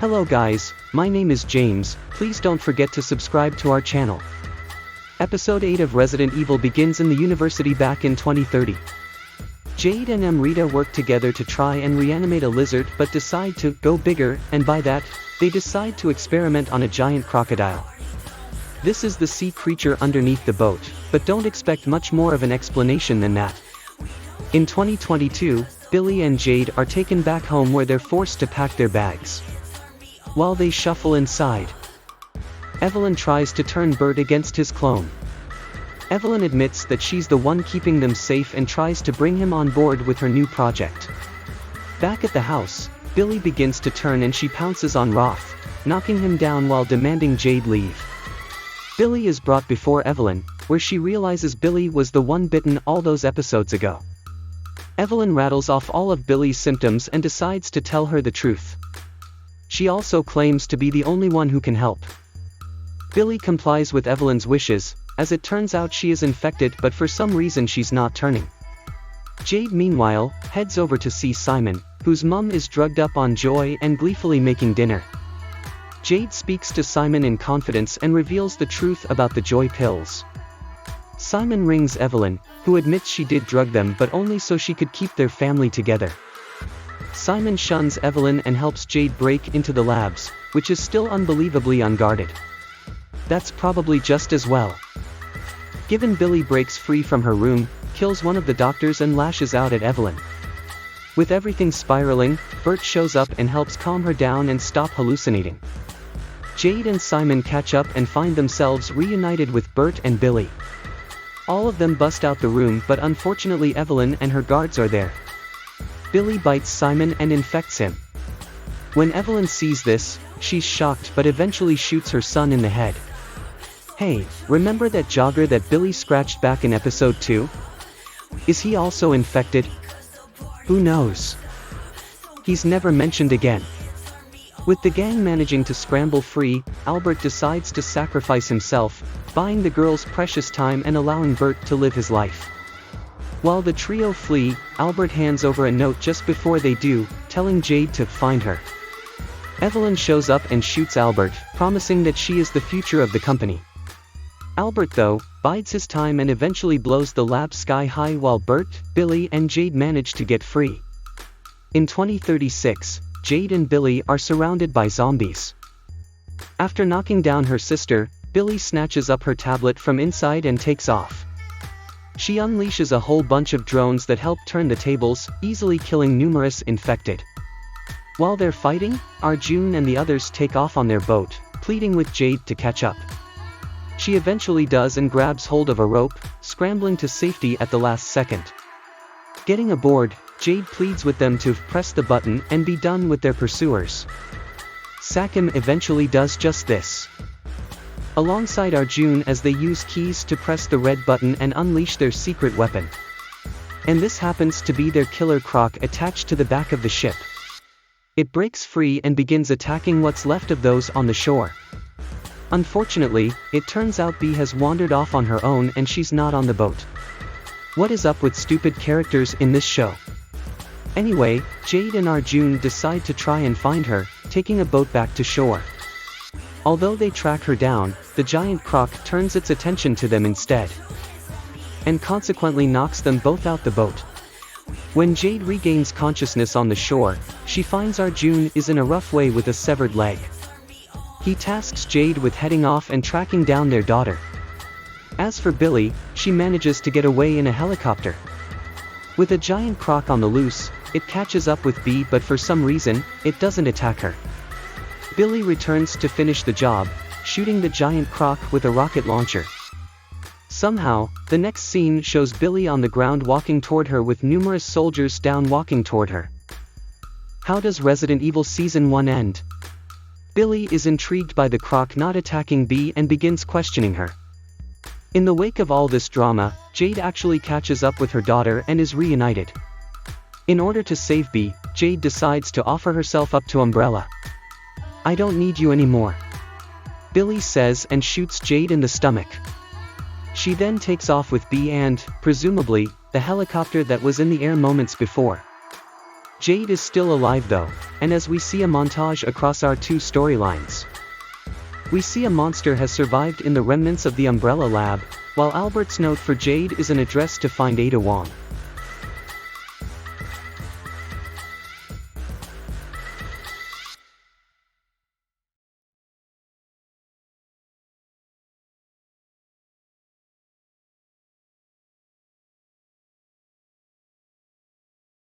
Hello guys, my name is James, please don't forget to subscribe to our channel. Episode 8 of Resident Evil begins in the university back in 2030. Jade and Amrita work together to try and reanimate a lizard but decide to go bigger, and by that, they decide to experiment on a giant crocodile. This is the sea creature underneath the boat, but don't expect much more of an explanation than that. In 2022, Billy and Jade are taken back home where they're forced to pack their bags. While they shuffle inside, Evelyn tries to turn Bert against his clone. Evelyn admits that she's the one keeping them safe and tries to bring him on board with her new project. Back at the house, Billy begins to turn and she pounces on Roth, knocking him down while demanding Jade leave. Billy is brought before Evelyn, where she realizes Billy was the one bitten all those episodes ago. Evelyn rattles off all of Billy's symptoms and decides to tell her the truth. She also claims to be the only one who can help. Billy complies with Evelyn's wishes, as it turns out she is infected but for some reason she's not turning. Jade meanwhile, heads over to see Simon, whose mum is drugged up on joy and gleefully making dinner. Jade speaks to Simon in confidence and reveals the truth about the joy pills. Simon rings Evelyn, who admits she did drug them but only so she could keep their family together. Simon shuns Evelyn and helps Jade break into the labs, which is still unbelievably unguarded. That's probably just as well. Given Billy breaks free from her room, kills one of the doctors and lashes out at Evelyn. With everything spiraling, Bert shows up and helps calm her down and stop hallucinating. Jade and Simon catch up and find themselves reunited with Bert and Billy. All of them bust out the room but unfortunately Evelyn and her guards are there. Billy bites Simon and infects him. When Evelyn sees this, she's shocked but eventually shoots her son in the head. Hey, remember that jogger that Billy scratched back in episode 2? Is he also infected? Who knows? He's never mentioned again. With the gang managing to scramble free, Albert decides to sacrifice himself, buying the girls precious time and allowing Bert to live his life. While the trio flee, Albert hands over a note just before they do, telling Jade to find her. Evelyn shows up and shoots Albert, promising that she is the future of the company. Albert though, bides his time and eventually blows the lab sky high while Bert, Billy and Jade manage to get free. In 2036, Jade and Billy are surrounded by zombies. After knocking down her sister, Billy snatches up her tablet from inside and takes off. She unleashes a whole bunch of drones that help turn the tables, easily killing numerous infected. While they're fighting, Arjun and the others take off on their boat, pleading with Jade to catch up. She eventually does and grabs hold of a rope, scrambling to safety at the last second. Getting aboard, Jade pleads with them to press the button and be done with their pursuers. Sakim eventually does just this. Alongside Arjun as they use keys to press the red button and unleash their secret weapon. And this happens to be their killer croc attached to the back of the ship. It breaks free and begins attacking what's left of those on the shore. Unfortunately, it turns out Bee has wandered off on her own and she's not on the boat. What is up with stupid characters in this show? Anyway, Jade and Arjun decide to try and find her, taking a boat back to shore. Although they track her down, the giant croc turns its attention to them instead. And consequently knocks them both out the boat. When Jade regains consciousness on the shore, she finds Arjun is in a rough way with a severed leg. He tasks Jade with heading off and tracking down their daughter. As for Billy, she manages to get away in a helicopter. With a giant croc on the loose, it catches up with Bee but for some reason, it doesn't attack her. Billy returns to finish the job, shooting the giant croc with a rocket launcher. Somehow, the next scene shows Billy on the ground walking toward her with numerous soldiers down walking toward her. How does Resident Evil Season 1 end? Billy is intrigued by the croc not attacking Bee and begins questioning her. In the wake of all this drama, Jade actually catches up with her daughter and is reunited. In order to save Bee, Jade decides to offer herself up to Umbrella. I don't need you anymore, Billy says and shoots Jade in the stomach. She then takes off with Bee and, presumably, the helicopter that was in the air moments before. Jade is still alive though, and as we see a montage across our two storylines. We see a monster has survived in the remnants of the Umbrella Lab, while Albert's note for Jade is an address to find Ada Wong.